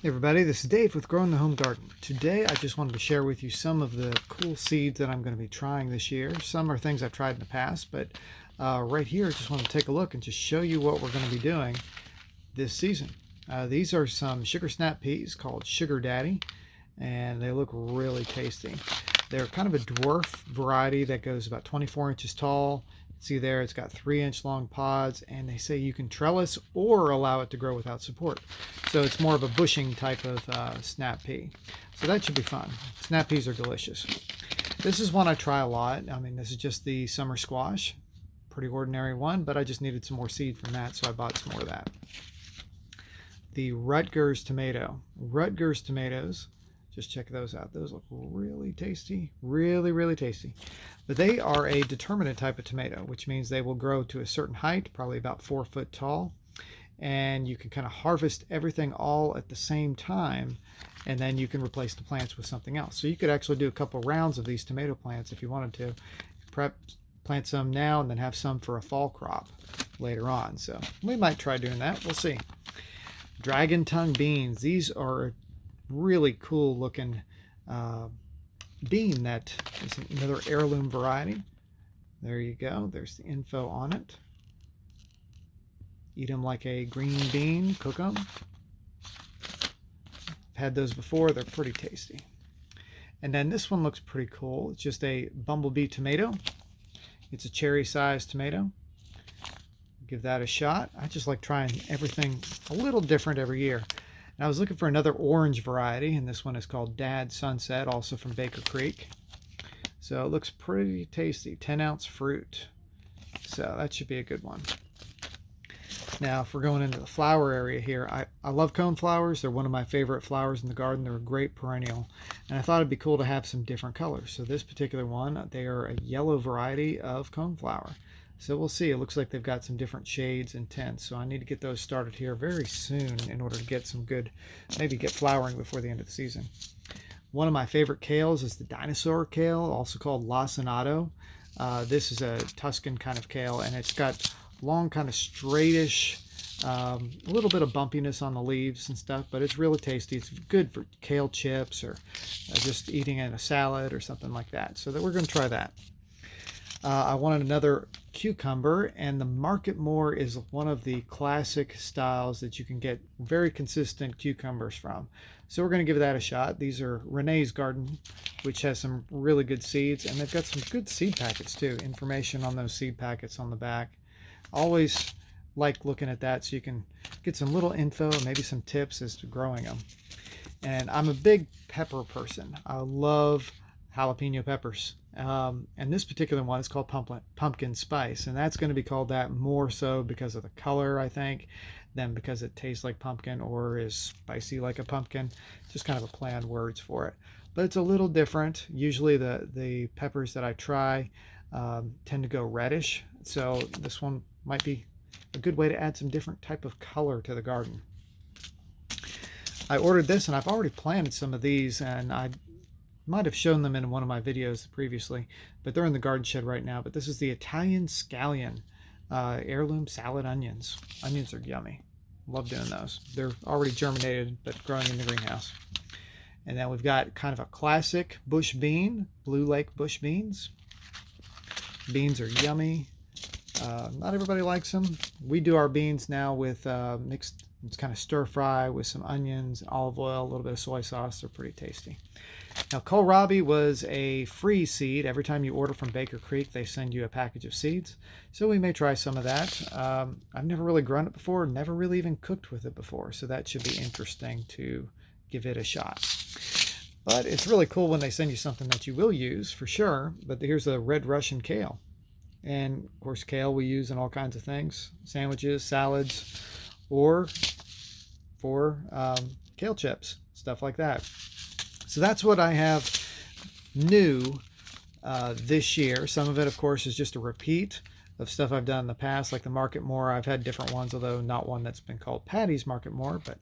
Hey everybody, this is Dave with Growing the Home Garden. Today I just wanted to share with you some of the cool seeds that I'm going to be trying this year. Some are things I've tried in the past, but right here I just want to take a look and just show you what we're going to be doing this season. These are some sugar snap peas called Sugar Daddy, and they look really tasty. They're kind of a dwarf variety that goes about 24 inches tall. See there, it's got 3-inch long pods, and they say you can trellis or allow it to grow without support. So it's more of a bushing type of snap pea. So that should be fun. Snap peas are delicious. This is one I try a lot. I mean, this is just the summer squash. Pretty ordinary one, but I just needed some more seed from that, so I bought some more of that. The Rutgers tomato. Rutgers tomatoes. Just check those out. Those look really tasty. Really, really tasty. But they are a determinate type of tomato, which means they will grow to a certain height, probably about 4 foot tall. And you can kind of harvest everything all at the same time, and then you can replace the plants with something else. So you could actually do a couple rounds of these tomato plants if you wanted to. Plant some now and then have some for a fall crop later on. So we might try doing that. We'll see. Dragon tongue beans. These are really cool looking bean that is another heirloom variety. There you go. There's the info on it. Eat them like a green bean. Cook them. I've had those before. They're pretty tasty. And then this one looks pretty cool. It's just a bumblebee tomato. It's a cherry-sized tomato. Give that a shot. I just like trying everything a little different every year. And I was looking for another orange variety, and this one is called Dad Sunset, also from Baker Creek. So it looks pretty tasty. 10-ounce fruit. So that should be a good one. Now, if we're going into the flower area here, I love coneflowers. They're one of my favorite flowers in the garden. They're a great perennial. And I thought it'd be cool to have some different colors. So this particular one, they are a yellow variety of coneflower. So we'll see. It looks like they've got some different shades and tints. So I need to get those started here very soon in order to get some good, maybe get flowering before the end of the season. One of my favorite kales is the Dinosaur Kale, also called Lacinato. This is a Tuscan kind of kale, and it's got long, kind of straightish, a little bit of bumpiness on the leaves and stuff, but it's really tasty. It's good for kale chips or just eating in a salad or something like that. So that we're going to try that. I wanted another cucumber, and the Market More is one of the classic styles that you can get very consistent cucumbers from. So we're going to give that a shot. These are Renee's Garden, which has some really good seeds, and they've got some good seed packets too. Information on those seed packets on the back. Always like looking at that so you can get some little info and maybe some tips as to growing them. And I'm a big pepper person. I love jalapeno peppers. And this particular one is called Pumpkin Spice, and that's going to be called that more so because of the color, I think, than because it tastes like pumpkin or is spicy like a pumpkin. Just kind of a play on words for it. But it's a little different. Usually the peppers that I try tend to go reddish, so this one might be a good way to add some different type of color to the garden. I ordered this, and I've already planted some of these, and I might have shown them in one of my videos previously, but they're in the garden shed right now. But this is the Italian scallion heirloom salad onions. Onions are yummy. Love doing those. They're already germinated, but growing in the greenhouse. And then we've got kind of a classic bush bean, Blue Lake bush beans. Beans are yummy. Not everybody likes them. We do our beans now with mixed, it's kind of stir fry with some onions, olive oil, a little bit of soy sauce. They're pretty tasty. Now, Kohlrabi was a free seed. Every time you order from Baker Creek, they send you a package of seeds. So we may try some of that. I've never really grown it before, never really even cooked with it before. So that should be interesting to give it a shot. But it's really cool when they send you something that you will use for sure. But here's a red Russian kale. And of course, kale we use in all kinds of things, sandwiches, salads, or for kale chips, stuff like that. So that's what I have new this year. Some of it, of course, is just a repeat of stuff I've done in the past, like the Market More. I've had different ones, although not one that's been called Patty's Market More, but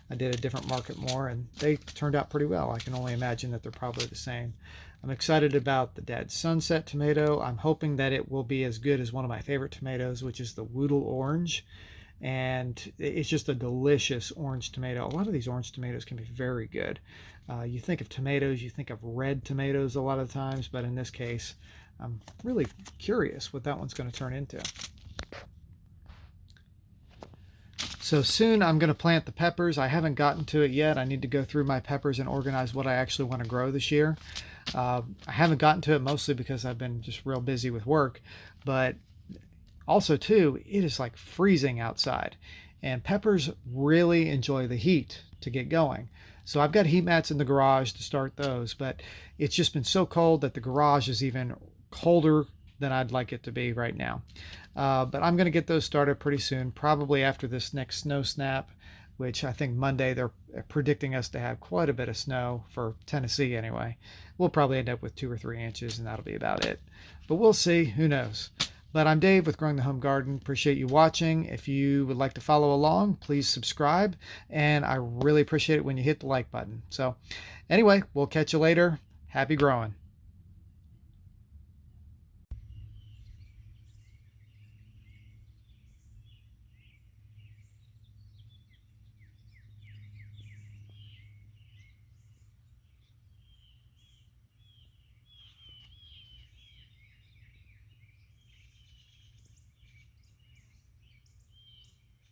I did a different Market More, and they turned out pretty well. I can only imagine that they're probably the same. I'm excited about the Dad Sunset tomato. I'm hoping that it will be as good as one of my favorite tomatoes, which is the Woodle Orange. and it's just a delicious orange tomato. A lot of these orange tomatoes can be very good. You think of tomatoes, you think of red tomatoes a lot of times, but in this case, I'm really curious what that one's going to turn into. So soon I'm going to plant the peppers. I haven't gotten to it yet. I need to go through my peppers and organize what I actually want to grow this year. I haven't gotten to it mostly because I've been just real busy with work, but also too, it is like freezing outside, and peppers really enjoy the heat to get going. So I've got heat mats in the garage to start those, but it's just been so cold that the garage is even colder than I'd like it to be right now. But I'm going to get those started pretty soon, probably after this next snow snap, which I think Monday they're predicting us to have quite a bit of snow for Tennessee anyway. We'll probably end up with 2 or 3 inches, and that'll be about it. But we'll see. Who knows? But I'm Dave with Growing the Home Garden. Appreciate you watching. If you would like to follow along, please subscribe. And I really appreciate it when you hit the like button. So anyway, we'll catch you later. Happy growing.